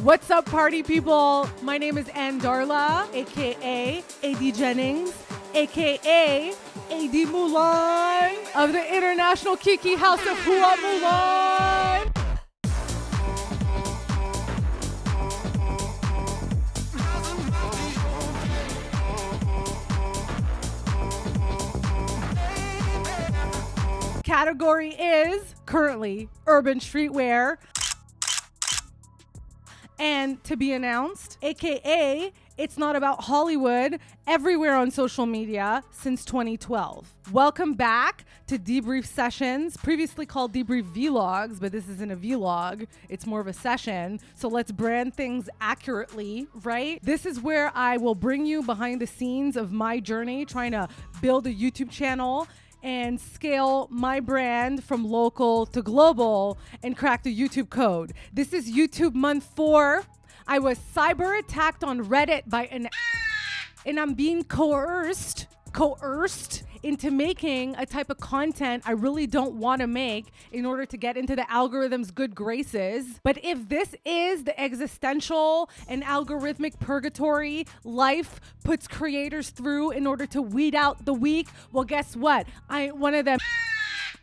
What's up, party people? My name is Ann Darla, aka AD Jennings, aka AD Mulan of the International Kiki House of Hua Mulan. Category is currently urban streetwear. And to be announced, aka It's Not About Hollywood, everywhere on social media since 2012. Welcome back to Debrief Sessions, previously called Debrief Vlogs, but this isn't a vlog, it's more of a session. So let's brand things accurately, right? This is where I will bring you behind the scenes of my journey trying to build a YouTube channel and scale my brand from local to global and crack the YouTube code. This is YouTube month 4. I was cyber attacked on Reddit by and I'm being coerced into making a type of content I really don't want to make in order to get into the algorithm's good graces. But if this is the existential and algorithmic purgatory life puts creators through in order to weed out the weak, well, guess what? I ain't one of them.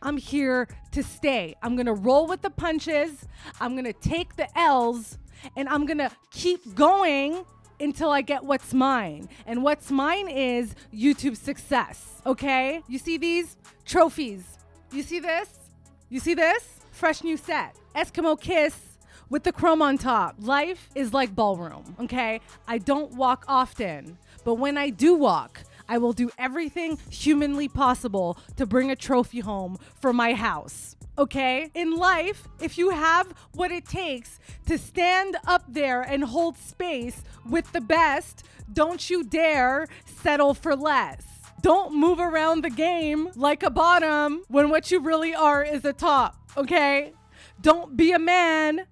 I'm here to stay. I'm gonna roll with the punches. I'm gonna take the L's and I'm gonna keep going until I get what's mine. And what's mine is YouTube success, okay? You see these trophies? You see this? You see this? Fresh new set. Eskimo kiss with the chrome on top. Life is like ballroom, okay? I don't walk often, but when I do walk, I will do everything humanly possible to bring a trophy home for my house. Okay? In life, if you have what it takes to stand up there and hold space with the best, don't you dare settle for less. Don't move around the game like a bottom when what you really are is a top, okay? Don't be a man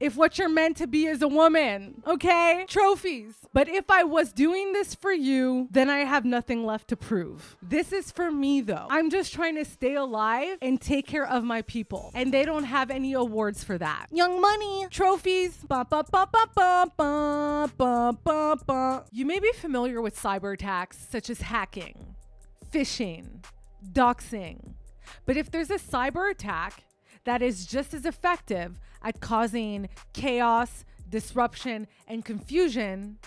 if what you're meant to be is a woman, okay? Trophies. But if I was doing this for you, then I have nothing left to prove. This is for me though. I'm just trying to stay alive and take care of my people. And they don't have any awards for that. Young Money, trophies. Ba, ba, ba, ba, ba, ba, ba, ba, ba. You may be familiar with cyber attacks such as hacking, phishing, doxing. But if there's a cyber attack that is just as effective at causing chaos, disruption, and confusion,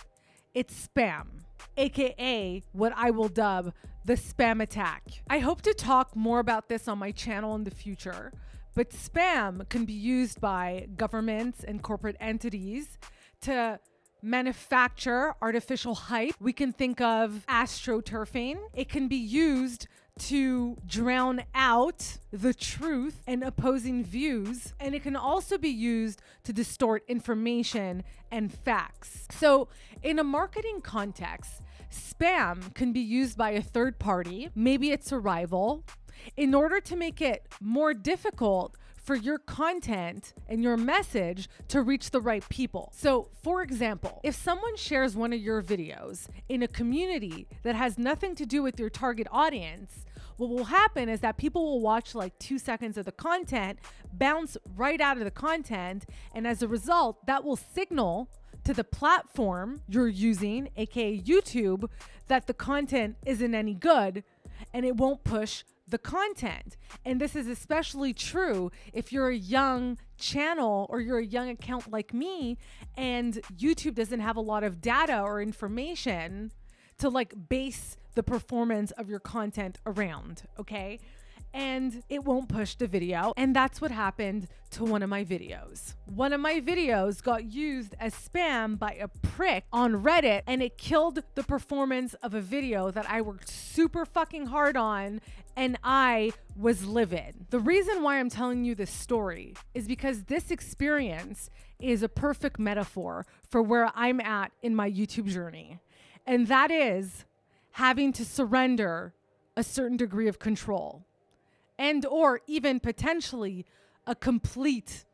it's spam, aka what I will dub the spam attack. I hope to talk more about this on my channel in the future, but spam can be used by governments and corporate entities to manufacture artificial hype. We can think of astroturfing. It can be used to drown out the truth and opposing views. And it can also be used to distort information and facts. So in a marketing context, spam can be used by a third party, maybe it's a rival, in order to make it more difficult for your content and your message to reach the right people. So for example, if someone shares one of your videos in a community that has nothing to do with your target audience, what will happen is that people will watch like 2 seconds of the content, bounce right out of the content, and as a result, that will signal to the platform you're using, aka YouTube, that the content isn't any good and it won't push the content. And this is especially true if you're a young channel or you're a young account like me and YouTube doesn't have a lot of data or information to like base the performance of your content around, okay? And it won't push the video. And that's what happened to one of my videos. One of my videos got used as spam by a prick on Reddit, and it killed the performance of a video that I worked super fucking hard on, and I was livid. The reason why I'm telling you this story is because this experience is a perfect metaphor for where I'm at in my YouTube journey. And that is having to surrender a certain degree of control, and or even potentially a complete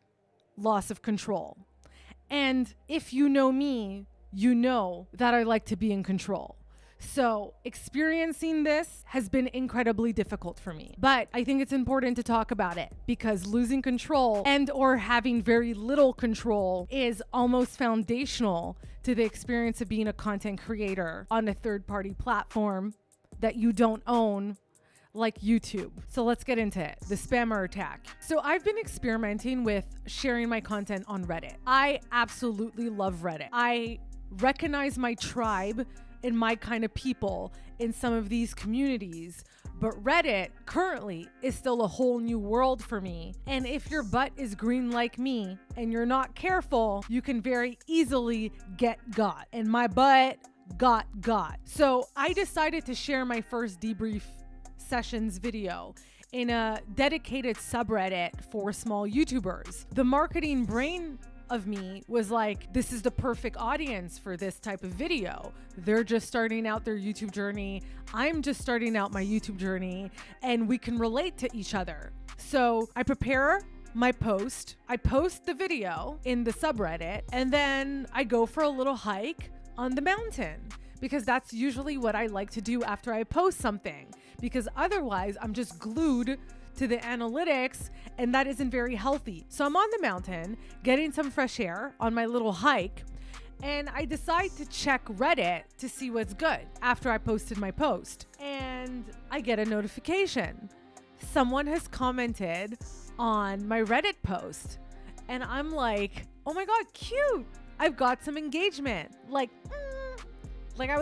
loss of control. And if you know me, you know that I like to be in control. So experiencing this has been incredibly difficult for me, but I think it's important to talk about it because losing control and or having very little control is almost foundational to the experience of being a content creator on a third-party platform that you don't own, like YouTube. So let's get into it. The spammer attack. So I've been experimenting with sharing my content on Reddit. I absolutely love Reddit. I recognize my tribe and my kind of people in some of these communities, but Reddit currently is still a whole new world for me. And if your butt is green like me and you're not careful, you can very easily get got. And my butt got. So I decided to share my first debrief sessions video in a dedicated subreddit for small YouTubers. The marketing brain of me was like, this is the perfect audience for this type of video. They're just starting out their YouTube journey. I'm just starting out my YouTube journey, and we can relate to each other. So I prepare my post. I post the video in the subreddit, and then I go for a little hike on the mountain because that's usually what I like to do after I post something, because otherwise I'm just glued to the analytics, and that isn't very healthy. So I'm on the mountain getting some fresh air on my little hike, and I decide to check Reddit to see what's good after I posted my post. And I get a notification. Someone has commented on my Reddit post, and I'm like, oh my God, cute. I've got some engagement. Like I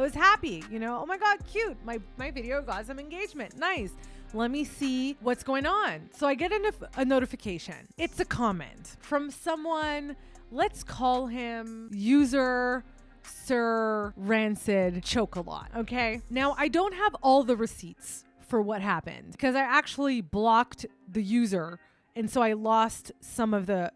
was happy, you know, oh my God, cute. My video got some engagement. Nice. Let me see what's going on. So I get a notification. It's a comment from someone, let's call him user Sir Rancid Chocolat. Okay. Now I don't have all the receipts for what happened because I actually blocked the user. And so I lost some of the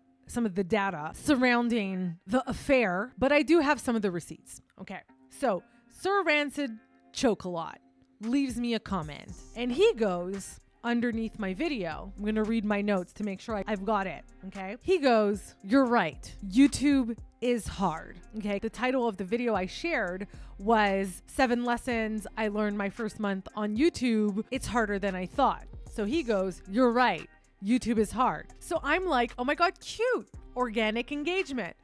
data surrounding the affair, but I do have some of the receipts. Okay. So Sir Rancid Chocolat leaves me a comment, and he goes underneath my video. I'm going to read my notes to make sure I've got it. Okay. He goes, you're right. YouTube is hard. Okay. The title of the video I shared was 7 lessons I learned my first month on YouTube. It's harder than I thought. So he goes, you're right. YouTube is hard. So I'm like, oh my God, cute. Organic engagement.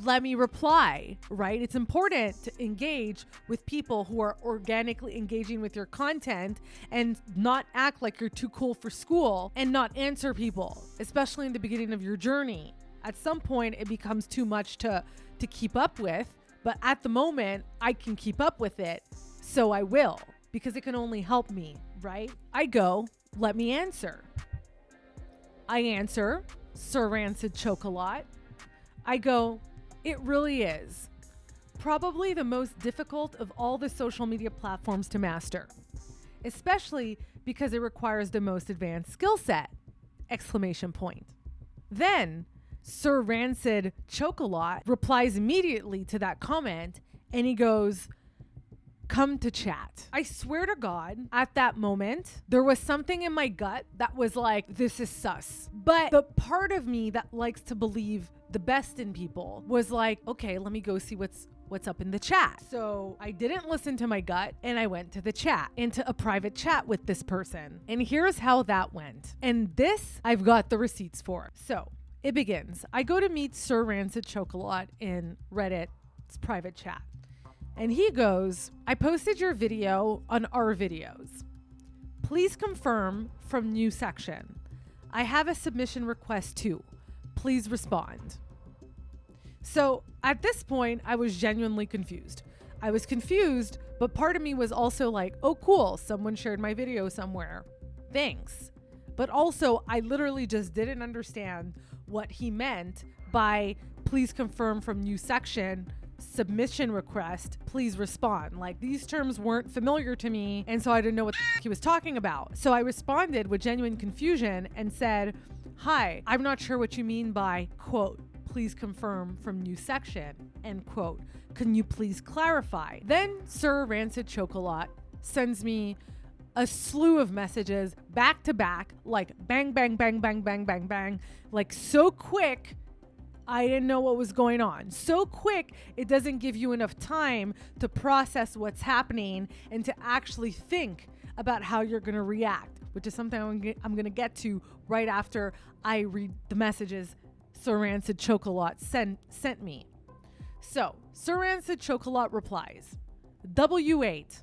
Let me reply, right? It's important to engage with people who are organically engaging with your content and not act like you're too cool for school and not answer people, especially in the beginning of your journey. At some point, it becomes too much to keep up with, but at the moment, I can keep up with it, so I will, because it can only help me, right? I go, let me answer. I answer, Sir Rancid Chocolat. I go, it really is. Probably the most difficult of all the social media platforms to master, especially because it requires the most advanced skill set! Exclamation point. Then Sir Rancid Chocolat replies immediately to that comment, and he goes, come to chat. I swear to God, at that moment, there was something in my gut that was like, this is sus. But the part of me that likes to believe the best in people was like, okay, let me go see what's up in the chat. So I didn't listen to my gut, and I went to the chat, into a private chat with this person. And here's how that went. And this I've got the receipts for. So it begins. I go to meet Sir Rancid Chocolat in Reddit's private chat. And he goes, I posted your video on our videos. Please confirm from new section. I have a submission request too. Please respond. So at this point, I was genuinely confused. I was confused, but part of me was also like, oh, cool. Someone shared my video somewhere. Thanks. But also, I literally just didn't understand what he meant by please confirm from new section, submission request, please respond. Like, these terms weren't familiar to me, and so I didn't know what he was talking about. So I responded with genuine confusion and said, hi, I'm not sure what you mean by, quote, please confirm from new section, end quote. Can you please clarify? Then Sir Rancid Chocolat sends me a slew of messages back to back, like bang, bang, bang, bang, bang, bang, bang, like so quick I didn't know what was going on. So quick, it doesn't give you enough time to process what's happening and to actually think about how you're going to react, which is something I'm going to get to right after I read the messages Sir Rancid Chocolat sent me. So, Sir Rancid Chocolat replies, W8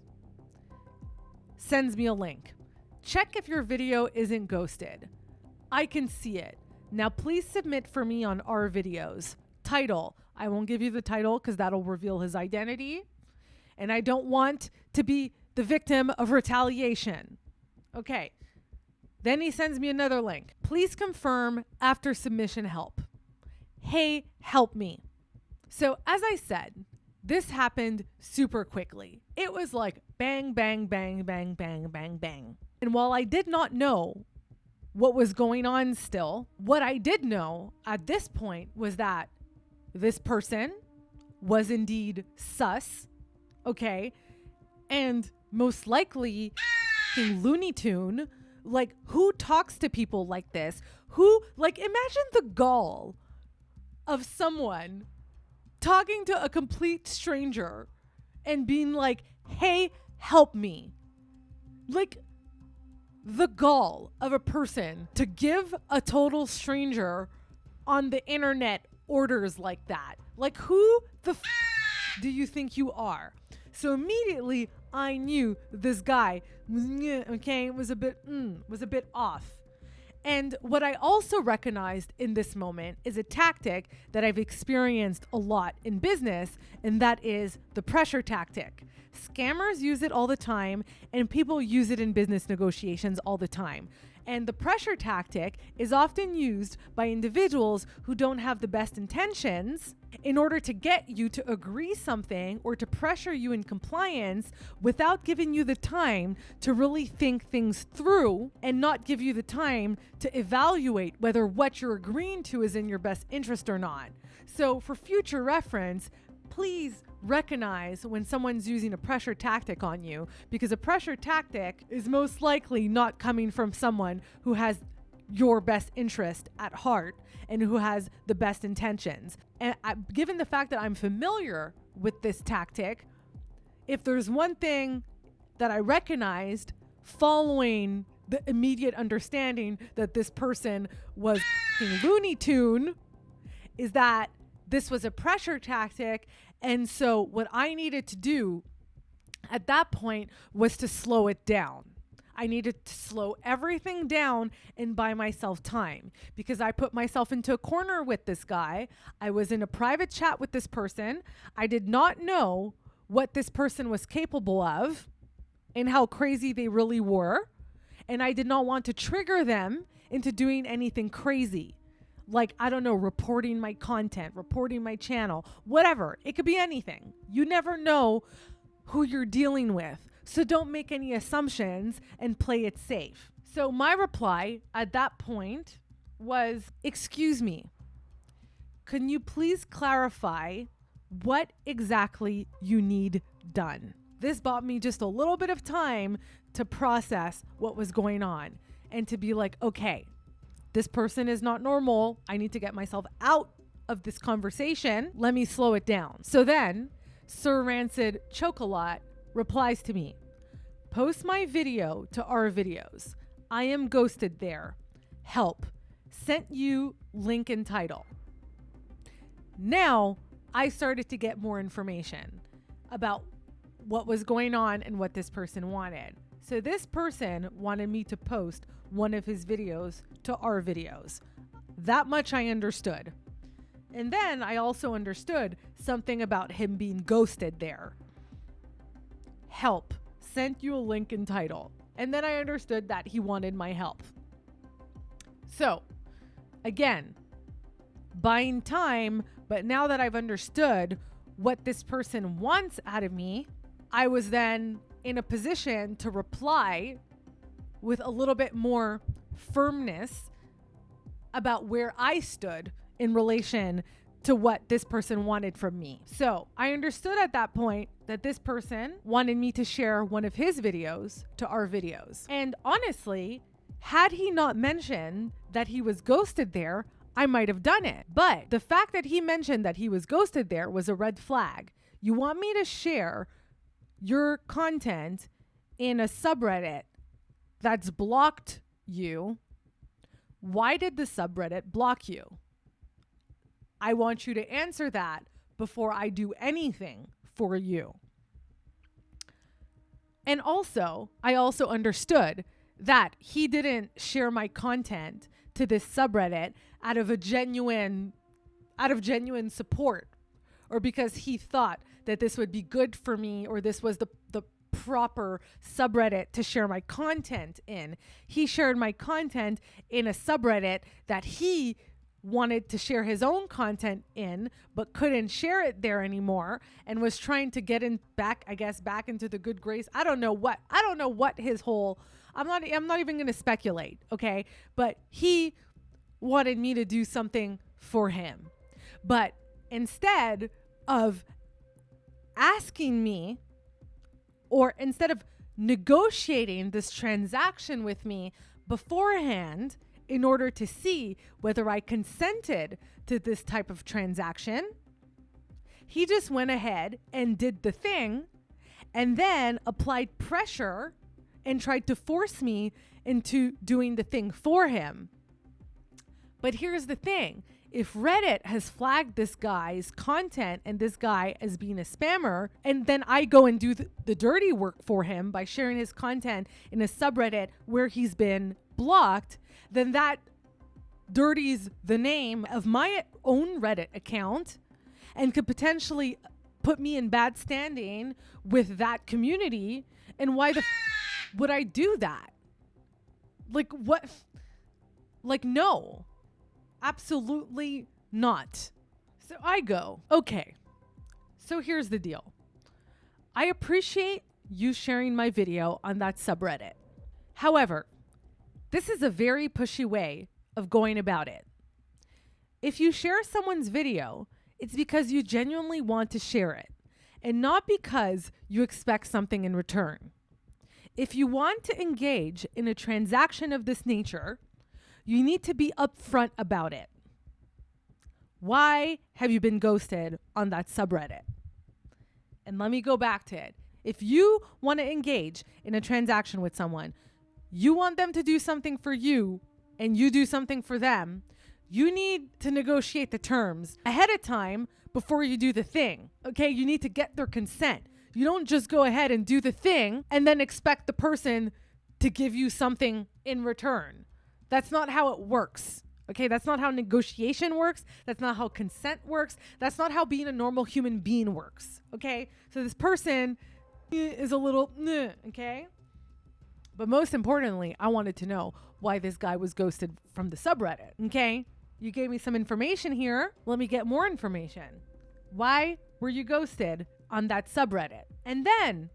sends me a link. Check if your video isn't ghosted. I can see it. Now please submit for me on our videos. Title. I won't give you the title because that'll reveal his identity. And I don't want to be the victim of retaliation. Okay. Then he sends me another link. Please confirm after submission help. Hey, help me. So as I said, this happened super quickly. It was like bang, bang, bang, bang, bang, bang, bang. And while I did not know what was going on still, what I did know at this point was that this person was indeed sus, okay? And most likely Looney Tune. Like, who talks to people like this? Imagine the gall of someone talking to a complete stranger and being like, hey, help me. Like, the gall of a person to give a total stranger on the internet orders like that. Like, who the do you think you are? So immediately I knew this guy was a bit off. And what I also recognized in this moment is a tactic that I've experienced a lot in business, and that is the pressure tactic. Scammers use it all the time, and people use it in business negotiations all the time. And the pressure tactic is often used by individuals who don't have the best intentions in order to get you to agree something or to pressure you in compliance without giving you the time to really think things through and not give you the time to evaluate whether what you're agreeing to is in your best interest or not. So for future reference, please recognize when someone's using a pressure tactic on you, because a pressure tactic is most likely not coming from someone who has your best interest at heart and who has the best intentions. And given the fact that I'm familiar with this tactic, if there's one thing that I recognized following the immediate understanding that this person was Looney Tune, is that this was a pressure tactic. And so what I needed to do at that point was to slow it down. I needed to slow everything down and buy myself time, because I put myself into a corner with this guy. I was in a private chat with this person. I did not know what this person was capable of and how crazy they really were. And I did not want to trigger them into doing anything crazy. Like, I don't know, reporting my content, reporting my channel, whatever. It could be anything. You never know who you're dealing with. So don't make any assumptions and play it safe. So my reply at that point was, excuse me, can you please clarify what exactly you need done? This bought me just a little bit of time to process what was going on and to be like, okay, this person is not normal. I need to get myself out of this conversation. Let me slow it down. So then Sir Rancid Chocolat replies to me, post my video to our videos. I am ghosted there. Help. Sent you link and title. Now I started to get more information about what was going on and what this person wanted. So this person wanted me to post one of his videos to our videos. That much I understood. And then I also understood something about him being ghosted there. Help. Sent you a link and title. And then I understood that he wanted my help. So, again, buying time, but now that I've understood what this person wants out of me, I was then in a position to reply with a little bit more firmness about where I stood in relation to what this person wanted from me. So I understood at that point that this person wanted me to share one of his videos to our videos. And honestly, had he not mentioned that he was ghosted there, I might have done it. But the fact that he mentioned that he was ghosted there was a red flag. You want me to share your content in a subreddit that's blocked you? Why did the subreddit block you? I want you to answer that before I do anything for you. And also, I also understood that he didn't share my content to this subreddit out of genuine support, or because he thought that this would be good for me, or this was the proper subreddit to share my content in. He shared my content in a subreddit that he wanted to share his own content in, but couldn't share it there anymore, and was trying to get back into the good grace. I don't know what his whole, I'm not even going to speculate. Okay. But he wanted me to do something for him, but instead of asking me, or instead of negotiating this transaction with me beforehand in order to see whether I consented to this type of transaction, he just went ahead and did the thing, and then applied pressure and tried to force me into doing the thing for him. But here's the thing. If Reddit has flagged this guy's content and this guy as being a spammer, and then I go and do the dirty work for him by sharing his content in a subreddit where he's been blocked, then that dirties the name of my own Reddit account and could potentially put me in bad standing with that community. And why would I do that? Like, what? Like, no. Absolutely not. So I go, okay, so here's the deal. I appreciate you sharing my video on that subreddit. However, this is a very pushy way of going about it. If you share someone's video, it's because you genuinely want to share it, and not because you expect something in return. If you want to engage in a transaction of this nature, you need to be upfront about it. Why have you been ghosted on that subreddit? And let me go back to it. If you want to engage in a transaction with someone, you want them to do something for you and you do something for them, you need to negotiate the terms ahead of time before you do the thing. Okay, you need to get their consent. You don't just go ahead and do the thing and then expect the person to give you something in return. That's not how it works. Okay, that's not how negotiation works. That's not how consent works. That's not how being a normal human being works. Okay, so this person is a little, okay? But most importantly, I wanted to know why this guy was ghosted from the subreddit. Okay, you gave me some information here. Let me get more information. Why were you ghosted on that subreddit? And then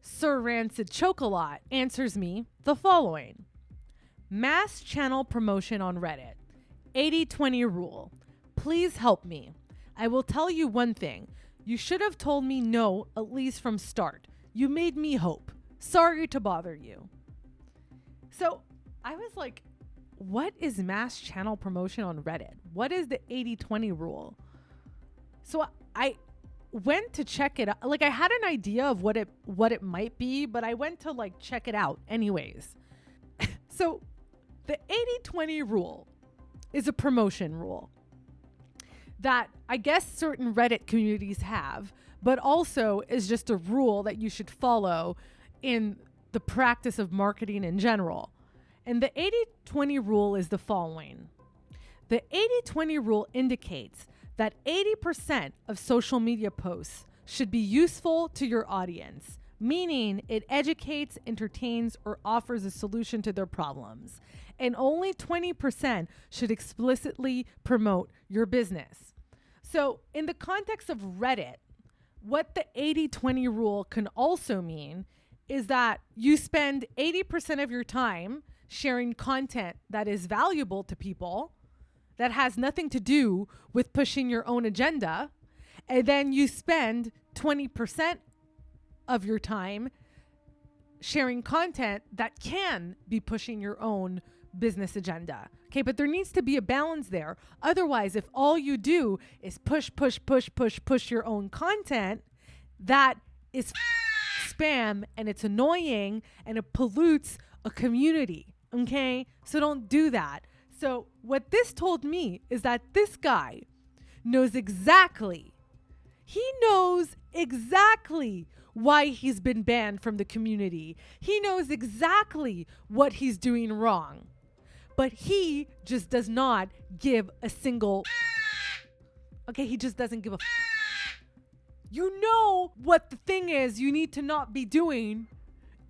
Sir Rancid Chocolate answers me the following. Mass channel promotion on Reddit. 80-20 rule. Please help me. I will tell you one thing. You should have told me no, at least from start. You made me hope. Sorry to bother you. So I was like, what is mass channel promotion on Reddit? What is the 80-20 rule? So I went to check it out. Like, I had an idea of what it might be, but I went to like check it out anyways. So the 80-20 rule is a promotion rule that I guess certain Reddit communities have, but also is just a rule that you should follow in the practice of marketing in general. And the 80-20 rule is the following. The 80-20 rule indicates that 80% of social media posts should be useful to your audience, meaning it educates, entertains, or offers a solution to their problems. And only 20% should explicitly promote your business. So in the context of Reddit, what the 80-20 rule can also mean is that you spend 80% of your time sharing content that is valuable to people, that has nothing to do with pushing your own agenda, and then you spend 20% of your time sharing content that can be pushing your own business agenda. Okay, but there needs to be a balance there. Otherwise, if all you do is push your own content, that is spam and it's annoying and it pollutes a community. Okay, so don't do that. So what this told me is that this guy knows exactly why he's been banned from the community. He knows exactly what he's doing wrong, but he just does not give a single. Okay, he just doesn't give a. You know what the thing is you need to not be doing,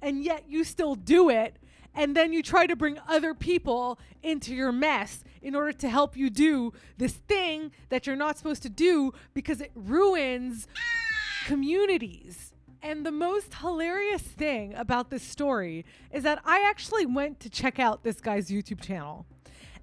and yet you still do it. And then you try to bring other people into your mess in order to help you do this thing that you're not supposed to do because it ruins communities. And the most hilarious thing about this story is that I actually went to check out this guy's YouTube channel.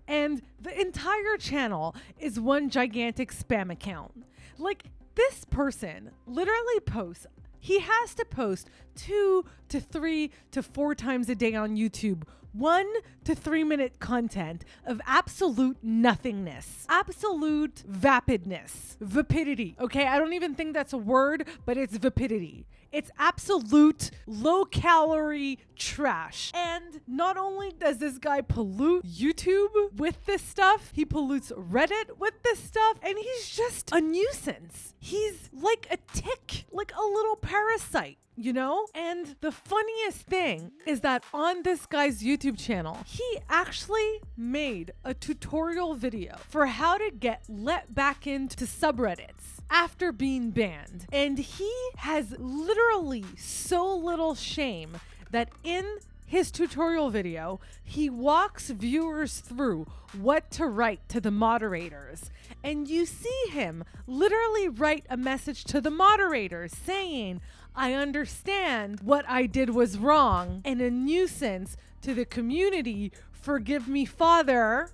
And the entire channel is one gigantic spam account. Like, this person literally posts. He has to post 2 to 3 to 4 times a day on YouTube, 1 to 3 minute content of absolute nothingness, absolute vapidity. Okay, I don't even think that's a word, but it's vapidity. It's absolute low calorie trash. And not only does this guy pollute YouTube with this stuff, he pollutes Reddit with this stuff, and he's just a nuisance. He's like a tick, like a little parasite. You know? And the funniest thing is that on this guy's YouTube channel, he actually made a tutorial video for how to get let back into subreddits after being banned. And he has literally so little shame that in his tutorial video, he walks viewers through what to write to the moderators. And you see him literally write a message to the moderators saying, I understand what I did was wrong and a nuisance to the community. Forgive me, Father.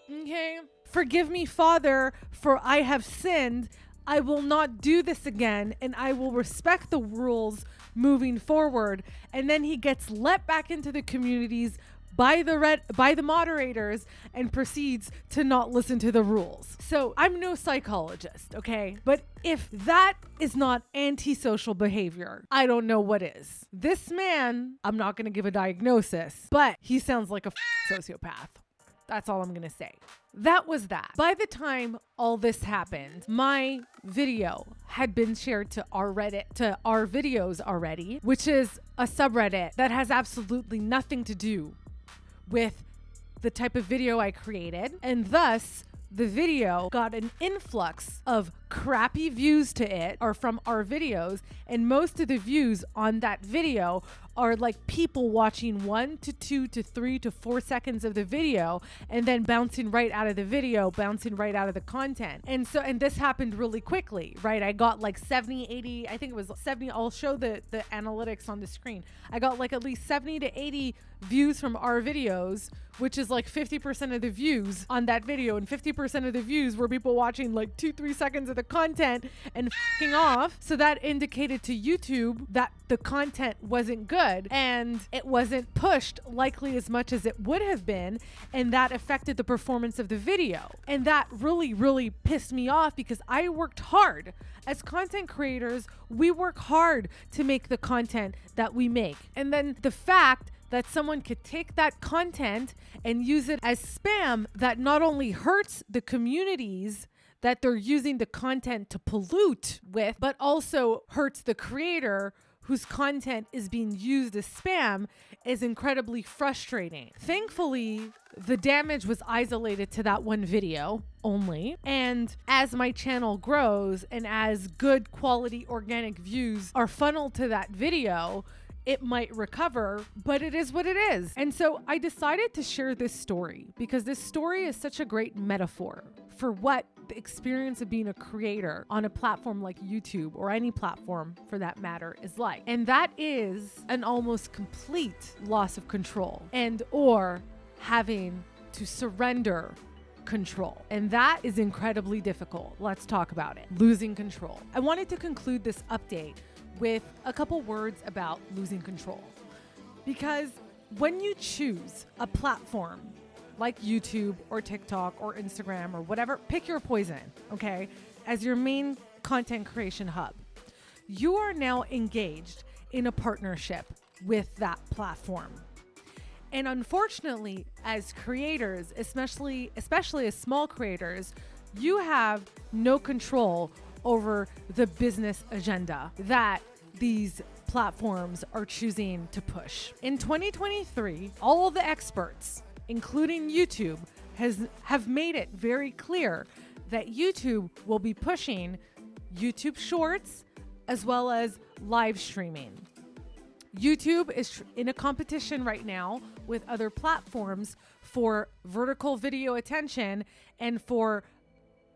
Okay. Forgive me, Father, for I have sinned. I will not do this again, and I will respect the rules moving forward. And then he gets let back into the communities by the moderators and proceeds to not listen to the rules. So I'm no psychologist, okay? But if that is not antisocial behavior, I don't know what is. This man, I'm not going to give a diagnosis, but he sounds like a sociopath. That's all I'm going to say. That was that. By the time all this happened, my video had been shared to our Reddit, to our videos already, which is a subreddit that has absolutely nothing to do with the type of video I created. And thus, the video got an influx of crappy views to it, or from our videos, and most of the views on that video are like people watching 1 to 2 to 3 to 4 seconds of the video and then bouncing right out of the video, bouncing right out of the content. And this happened really quickly, right? I got like 70, 80, I think it was 70. I'll show the analytics on the screen. I got like at least 70 to 80 views from our videos, which is like 50% of the views on that video, and 50% of the views were people watching like 2-3 seconds of the content and f***ing off. So that indicated to YouTube that the content wasn't good and it wasn't pushed likely as much as it would have been, and that affected the performance of the video. And that really, really pissed me off because I worked hard. As content creators, we work hard to make the content that we make. And then the fact that someone could take that content and use it as spam that not only hurts the communities that they're using the content to pollute with, but also hurts the creator whose content is being used as spam is incredibly frustrating. Thankfully, the damage was isolated to that one video only. And as my channel grows and as good quality organic views are funneled to that video, it might recover, but it is what it is. And so I decided to share this story because this story is such a great metaphor for what the experience of being a creator on a platform like YouTube, or any platform for that matter, is like. And that is an almost complete loss of control or having to surrender control. And that is incredibly difficult. Let's talk about it. Losing control. I wanted to conclude this update with a couple words about losing control, because when you choose a platform like YouTube or TikTok or Instagram or whatever, pick your poison, okay, as your main content creation hub, you are now engaged in a partnership with that platform. And unfortunately, as creators, especially as small creators, you have no control over the business agenda that these platforms are choosing to push. In 2023, all of the experts, including YouTube, have made it very clear that YouTube will be pushing YouTube Shorts as well as live streaming. YouTube is in a competition right now with other platforms for vertical video attention and for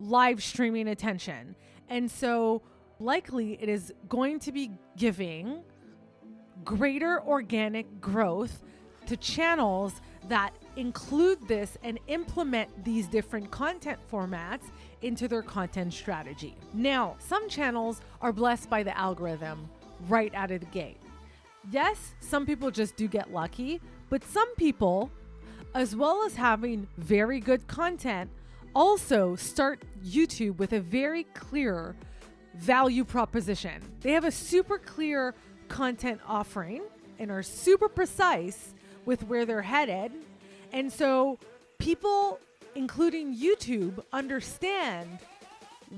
live streaming attention. And so likely it is going to be giving greater organic growth to channels that include this and implement these different content formats into their content strategy. Now, some channels are blessed by the algorithm right out of the gate. Yes, some people just do get lucky, but some people, as well as having very good content, also start YouTube with a very clear value proposition. They have a super clear content offering and are super precise with where they're headed. And so people, including YouTube, understand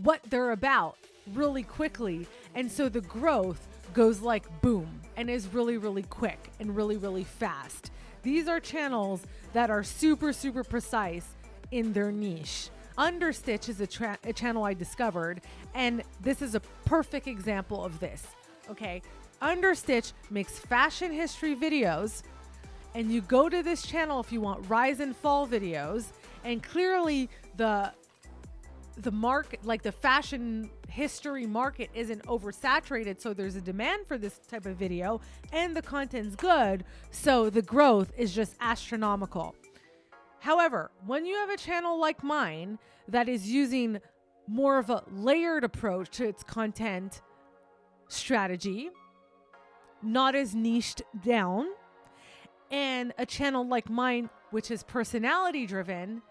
what they're about really quickly. And so the growth goes like boom and is really, really quick and really, really fast. These are channels that are super, super precise in their niche. Understitch is a channel I discovered, and this is a perfect example of this. Okay, Understitch makes fashion history videos, and you go to this channel if you want rise and fall videos, and clearly the market, like the fashion history market, isn't oversaturated, so there's a demand for this type of video, and the content's good, so the growth is just astronomical. However, when you have a channel like mine that is using more of a layered approach to its content strategy, not as niched down, and a channel like mine, which is personality driven,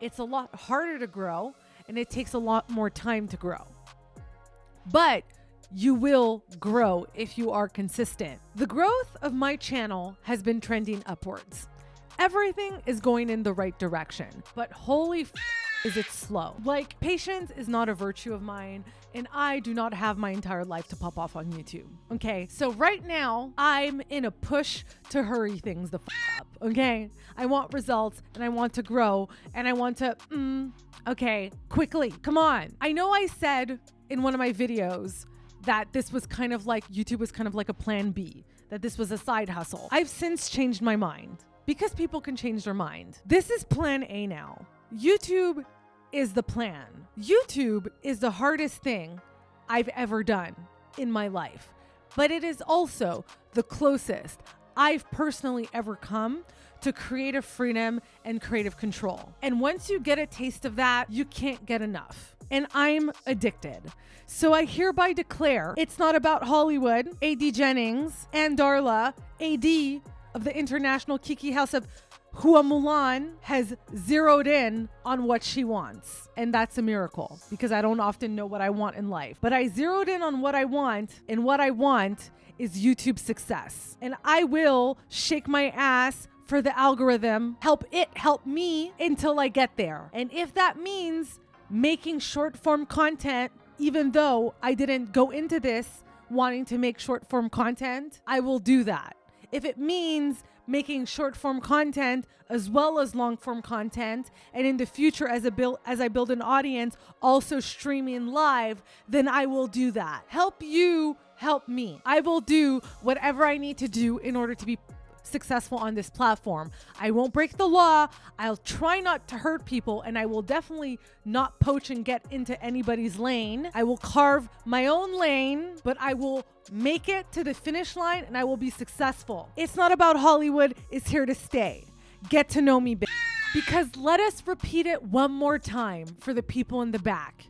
it's a lot harder to grow and it takes a lot more time to grow. But you will grow if you are consistent. The growth of my channel has been trending upwards. Everything is going in the right direction, but holy is it slow. Like, patience is not a virtue of mine, and I do not have my entire life to pop off on YouTube. Okay, so right now I'm in a push to hurry things the up. Okay, I want results and I want to grow and I want to quickly. Come on. I know I said in one of my videos that this was kind of like YouTube was kind of like a plan B, that this was a side hustle. I've since changed my mind. Because people can change their mind. This is plan A now. YouTube is the plan. YouTube is the hardest thing I've ever done in my life, but it is also the closest I've personally ever come to creative freedom and creative control. And once you get a taste of that, you can't get enough. And I'm addicted. So I hereby declare it's not about Hollywood. AD Jennings and Darla, AD of the International Kiki House of Hua Mulan, has zeroed in on what she wants. And that's a miracle because I don't often know what I want in life. But I zeroed in on what I want, and what I want is YouTube success. And I will shake my ass for the algorithm, help it help me until I get there. And if that means making short form content, even though I didn't go into this wanting to make short form content, I will do that. If it means making short form content as well as long form content, and in the future as I build an audience also streaming live, then I will do that. Help you, help me. I will do whatever I need to do in order to be successful on this platform. I won't break the law. I'll try not to hurt people, and I will definitely not poach and get into anybody's lane. I will carve my own lane, but I will make it to the finish line and I will be successful. It's not about Hollywood. It's here to stay. Get to know me, bitch. Because let us repeat it one more time for the people in the back.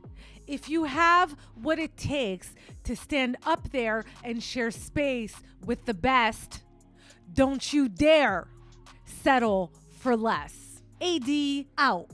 If you have what it takes to stand up there and share space with the best, don't you dare settle for less. AD out.